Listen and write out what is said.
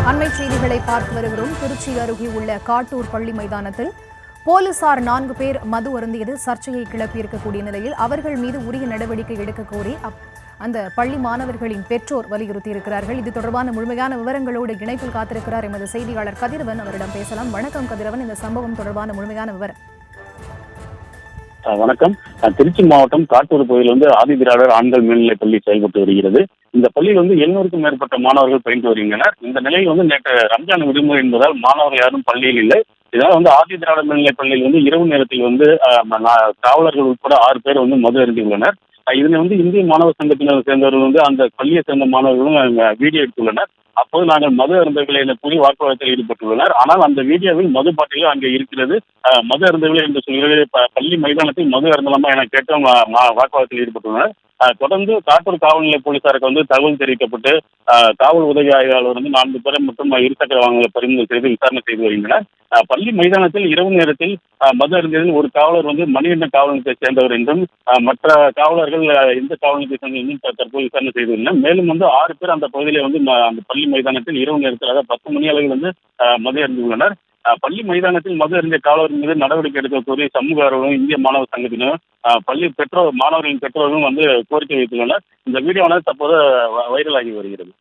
அண்மை செய்திகளை பார்த்து வருகிறோம். திருச்சி அருகே உள்ள காட்டூர் பள்ளி மைதானத்தில் போலீசார் 4 பேர் மது அருந்தியது சர்ச்சையை கிளப்பியிருக்கக்கூடிய நிலையில் அவர்கள் மீது உரிய நடவடிக்கை எடுக்க கோரி அந்த பள்ளி மாணவர்களின் பெற்றோர் வலியுறுத்தியிருக்கிறார்கள். இது தொடர்பான முழுமையான விவரங்களோடு இணைப்பில் காத்திருக்கிறார் எமது செய்தியாளர் கதிரவன். அவரிடம் பேசலாம். வணக்கம் கதிரவன், இந்த சம்பவம் தொடர்பான முழுமையான விவரம். வணக்கம். திருச்சி மாவட்டம் காட்டூர் பகுதியில் ஆதிதிராவிடர் ஆண்கள் மேல்நிலைப் பள்ளி செயல்பட்டு வருகிறது. இந்த பள்ளியில் 700க்கும் மேற்பட்ட மாணவர்கள் பயின்று வருகின்றனர். இந்த நிலையில் நேற்று ரம்ஜான் விடுமுறை என்பதால் மாணவர்கள் யாரும் பள்ளியில் இல்லை. இதனால் ஆதிதிராவிடர் மேல்நிலைப் பள்ளியில் இரவு நேரத்தில் காவலர்கள் உட்பட 6 பேர் மது அருந்தியுள்ளனர். இதனை இந்திய மாணவர் சங்கத்தினர் சேர்ந்தவர்கள் அந்த பள்ளியை சேர்ந்த மாணவர்களும் வீடியோ எடுத்துள்ளனர். அப்போது நாங்கள் மது அருந்தவில்லை என்ற கூறி வாக்குவாதத்தில் ஈடுபட்டுள்ளனர். ஆனால் அந்த வீடியோவில் மது பாட்டிலும் அங்கே இருக்கிறது. மது அருந்தவில்லை என்று சொல்கிறது. பள்ளி மைதானத்தில் மது அருந்தலாமா என கேட்டும் வாக்குவாதத்தில் ஈடுபட்டுள்ளனர். தொடர்ந்து காட்டூர் காவல் நிலைய போலீசாருக்கு தகவல் தெரிவிக்கப்பட்டு காவல் உதவி ஆய்வாளர் 4 பேரை மற்றும் இருசக்கர வாகனங்களை பறிமுதல் செய்து விசாரணை செய்து வருகின்றனர். பள்ளி மைதானத்தில் இரவு நேரத்தில் மது அருந்தியதில் ஒரு காவலர் மணிகண்ட காவல் நிலையத்தை சேர்ந்தவர் என்றும் மற்ற காவலர்கள் எந்த காவல் நிலையத்தை சேர்ந்தவர்களும் தற்போது விசாரணை செய்து வருகின்றனர். மேலும் 6 பேர் அந்த பகுதியில் அந்த பள்ளி மைதானத்தில் இரவு நேரத்தில் அதாவது 10 மணி அளவில் மது அருந்தியுள்ளனர். பள்ளி மைதானத்தில் மது அருந்திய காவலர் மீது நடவடிக்கை எடுக்க கோரி சமூக ஆர்வலரும் இந்திய மாணவர் சங்கத்தினரும் பள்ளி மாணவர்களின் பெற்றோர்களும் கோரிக்கை வைத்துள்ளனர். இந்த வீடியோவானது தற்போது வைரலாகி வருகிறது.